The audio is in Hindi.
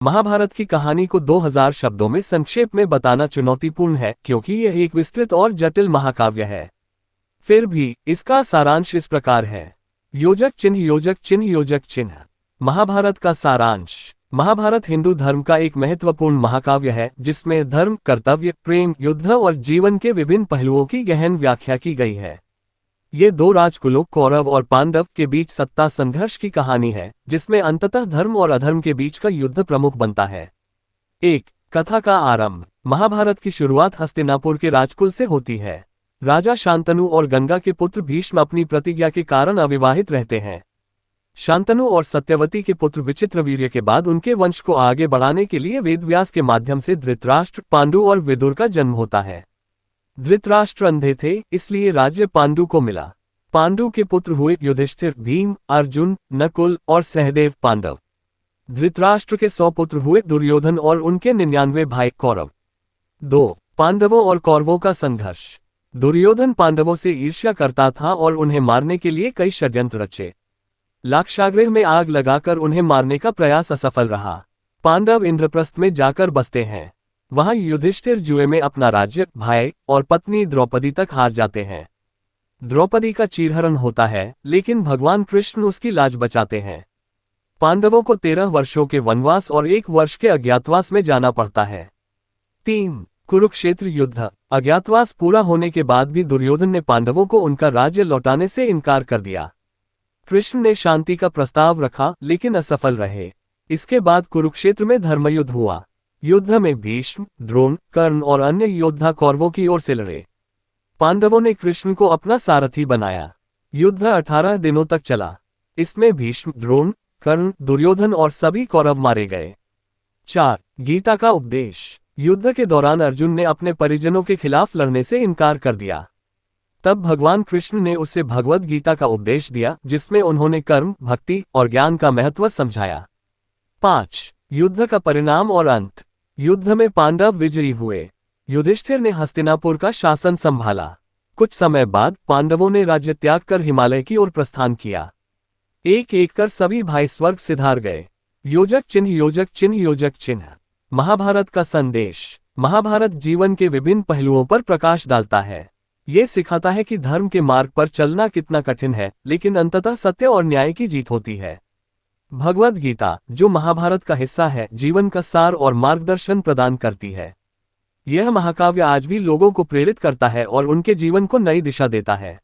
महाभारत की कहानी को 2000 शब्दों में संक्षेप में बताना चुनौतीपूर्ण है क्योंकि यह एक विस्तृत और जटिल महाकाव्य है। फिर भी इसका सारांश इस प्रकार है। योजक चिन्ह योजक चिन्ह योजक चिन्ह। महाभारत का सारांश। महाभारत हिंदू धर्म का एक महत्वपूर्ण महाकाव्य है जिसमें धर्म, कर्तव्य, प्रेम, युद्ध और जीवन के विभिन्न पहलुओं की गहन व्याख्या की गई है। ये दो राजकुलों कौरव और पांडव के बीच सत्ता संघर्ष की कहानी है जिसमें अंततः धर्म और अधर्म के बीच का युद्ध प्रमुख बनता है। एक कथा का आरंभ। महाभारत की शुरुआत हस्तिनापुर के राजकुल से होती है। राजा शांतनु और गंगा के पुत्र भीष्म अपनी प्रतिज्ञा के कारण अविवाहित रहते हैं। शांतनु और सत्यवती के पुत्र विचित्रवीर्य के बाद उनके वंश को आगे बढ़ाने के लिए वेदव्यास के माध्यम से धृतराष्ट्र, पांडु और विदुर का जन्म होता है। धृतराष्ट्र अंधे थे, इसलिए राज्य पांडु को मिला। पांडु के पुत्र हुए युधिष्ठिर, भीम, अर्जुन, नकुल और सहदेव पांडव। धृतराष्ट्र के 100 पुत्र हुए दुर्योधन और उनके 99 भाई कौरव। 2 पांडवों और कौरवों का संघर्ष। दुर्योधन पांडवों से ईर्ष्या करता था और उन्हें मारने के लिए कई षड्यंत्र रचे। लाक्षागृह में आग लगाकर उन्हें मारने का प्रयास असफल रहा। पांडव इंद्रप्रस्थ में जाकर बसते हैं। वहां युधिष्ठिर जुए में अपना राज्य, भाई और पत्नी द्रौपदी तक हार जाते हैं। द्रौपदी का चीरहरण होता है लेकिन भगवान कृष्ण उसकी लाज बचाते हैं। पांडवों को 13 वर्षों के वनवास और 1 वर्ष के अज्ञातवास में जाना पड़ता है। 3 कुरुक्षेत्र युद्ध। अज्ञातवास पूरा होने के बाद भी दुर्योधन ने पांडवों को उनका राज्य लौटाने से इनकार कर दिया। कृष्ण ने शांति का प्रस्ताव रखा लेकिन असफल रहे। इसके बाद कुरुक्षेत्र में धर्मयुद्ध हुआ। युद्ध में भीष्म, द्रोण, कर्ण और अन्य योद्धा कौरवों की ओर से लड़े। पांडवों ने कृष्ण को अपना सारथी बनाया। युद्ध 18 दिनों तक चला। इसमें भीष्म, द्रोण, कर्ण, दुर्योधन और सभी कौरव मारे गए। 4 गीता का उपदेश। युद्ध के दौरान अर्जुन ने अपने परिजनों के खिलाफ लड़ने से इनकार कर दिया। तब भगवान कृष्ण ने उसे भगवद गीता का उपदेश दिया जिसमें उन्होंने कर्म, भक्ति और ज्ञान का महत्व समझाया। 5 युद्ध का परिणाम और अंत। युद्ध में पांडव विजयी हुए। युधिष्ठिर ने हस्तिनापुर का शासन संभाला। कुछ समय बाद पांडवों ने राज्य त्याग कर हिमालय की ओर प्रस्थान किया। एक एक कर सभी भाई स्वर्ग सिधार गए। योजक चिन्ह योजक चिन्ह योजक चिन्ह। महाभारत का संदेश। महाभारत जीवन के विभिन्न पहलुओं पर प्रकाश डालता है। ये सिखाता है कि धर्म के मार्ग पर चलना कितना कठिन है लेकिन अंततः सत्य और न्याय की जीत होती है। भगवद गीता, जो महाभारत का हिस्सा है, जीवन का सार और मार्गदर्शन प्रदान करती है। यह महाकाव्य आज भी लोगों को प्रेरित करता है और उनके जीवन को नई दिशा देता है।